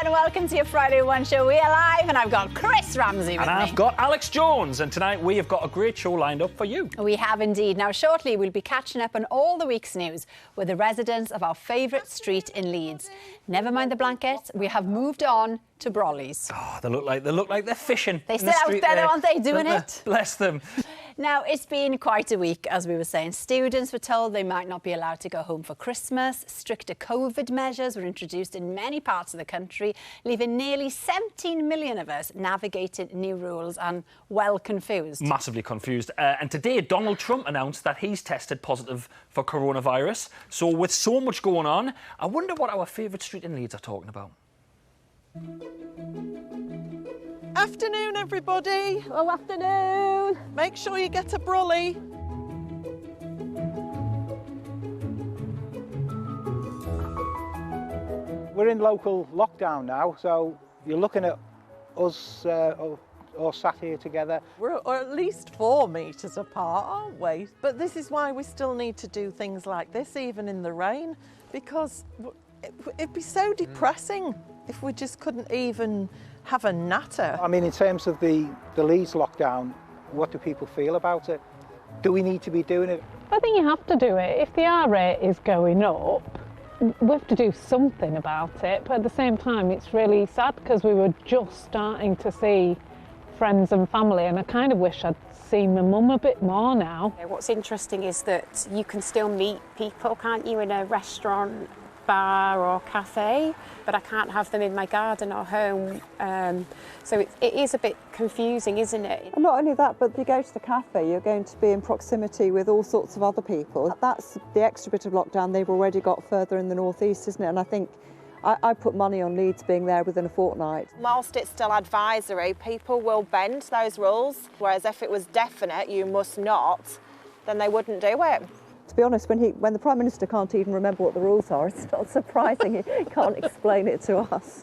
and welcome to your Friday One show. We are live and I've got Chris Ramsey with me. And I've got Alex Jones, and tonight we have got a great show lined up for you. We have indeed. Now shortly we'll be catching up on all the week's news with the residents of our favourite street in Leeds. Never mind the blankets, we have moved on to Brolly's. Oh, they look like they're fishing. They're still out there, aren't they, doing it? Bless them. Now, it's been quite a week, as we were saying. Students were told they might not be allowed to go home for Christmas. Stricter COVID measures were introduced in many parts of the country, leaving nearly 17 million of us navigating new rules and well confused. Massively confused. And today, Donald Trump announced that he's tested positive for coronavirus. So with so much going on, I wonder what our favourite street in Leeds are talking about. Afternoon, everybody. Oh, afternoon. Make sure you get a brolly. We're in local lockdown now, so you're looking at us all sat here together. We're at least 4 metres apart, aren't we? But this is why we still need to do things like this, even in the rain, because it'd be so depressing if we just couldn't even have a natter. I mean, in terms of the Leeds lockdown, what do people feel about it? Do we need to be doing it? I think you have to do it. If the R rate is going up, we have to do something about it. But at the same time, it's really sad because we were just starting to see friends and family, and I kind of wish I'd seen my mum a bit more now. What's interesting is that you can still meet people, can't you, in a restaurant, bar or cafe, but I can't have them in my garden or home. So it is a bit confusing, isn't it? And not only that, but you go to the cafe, you're going to be in proximity with all sorts of other people. That's the extra bit of lockdown they've already got further in the northeast, isn't it? And I think I put money on Leeds being there within a fortnight. Whilst it's still advisory, people will bend those rules, whereas if it was definite, you must not, then they wouldn't do it. To be honest, when the Prime Minister can't even remember what the rules are, it's not surprising he can't explain it to us.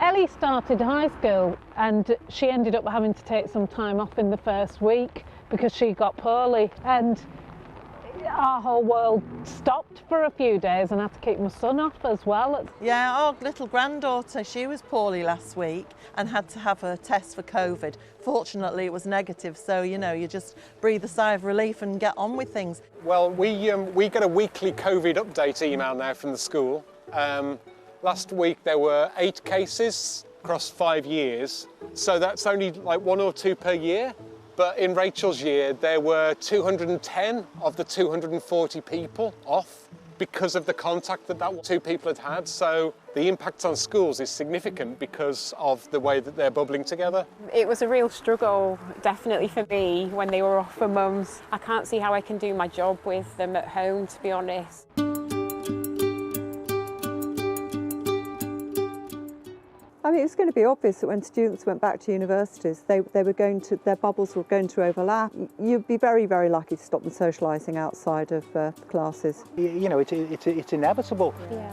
Ellie started high school and she ended up having to take some time off in the first week because she got poorly, and our whole world stopped for a few days and I had to keep my son off as well. Yeah, our little granddaughter, she was poorly last week and had to have a test for COVID. Fortunately, it was negative, so, you know, you just breathe a sigh of relief and get on with things. Well, we get a weekly COVID update email now from the school. Last week there were 8 cases across 5 years, so that's only like 1 or 2 per year. But in Rachel's year, there were 210 of the 240 people off because of the contact that 2 people had. So the impact on schools is significant because of the way that they're bubbling together. It was a real struggle, definitely for me, when they were off for mums. I can't see how I can do my job with them at home, to be honest. I mean, it's going to be obvious that when students went back to universities, their bubbles were going to overlap. You'd be very, very lucky to stop them socialising outside of classes. You know, it's inevitable. Yeah.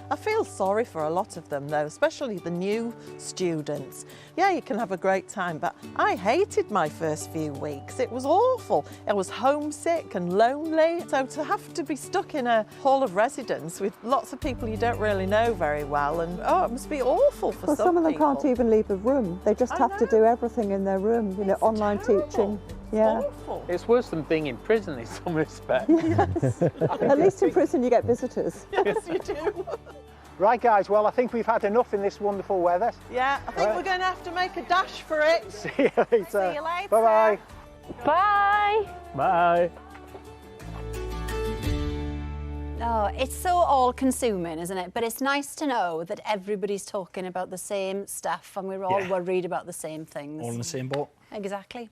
I feel sorry for a lot of them, though, especially the new students. Yeah, you can have a great time, but I hated my first few weeks. It was awful. I was homesick and lonely. So to have to be stuck in a hall of residence with lots of people you don't really know very well, and it must be awful for some people. Some of them can't even leave a room. They just have to do everything in their room, you know, online teaching. Yeah. Awful. It's worse than being in prison in some respects. Yes. At least in prison you get visitors. Yes, you do. Right, guys, well, I think we've had enough in this wonderful weather. Yeah, I think we're going to have to make a dash for it. See you later. See you later. Bye-bye. Bye! Bye. Oh, it's so all-consuming, isn't it? But it's nice to know that everybody's talking about the same stuff and we're all worried about the same things. All in the same boat. Exactly.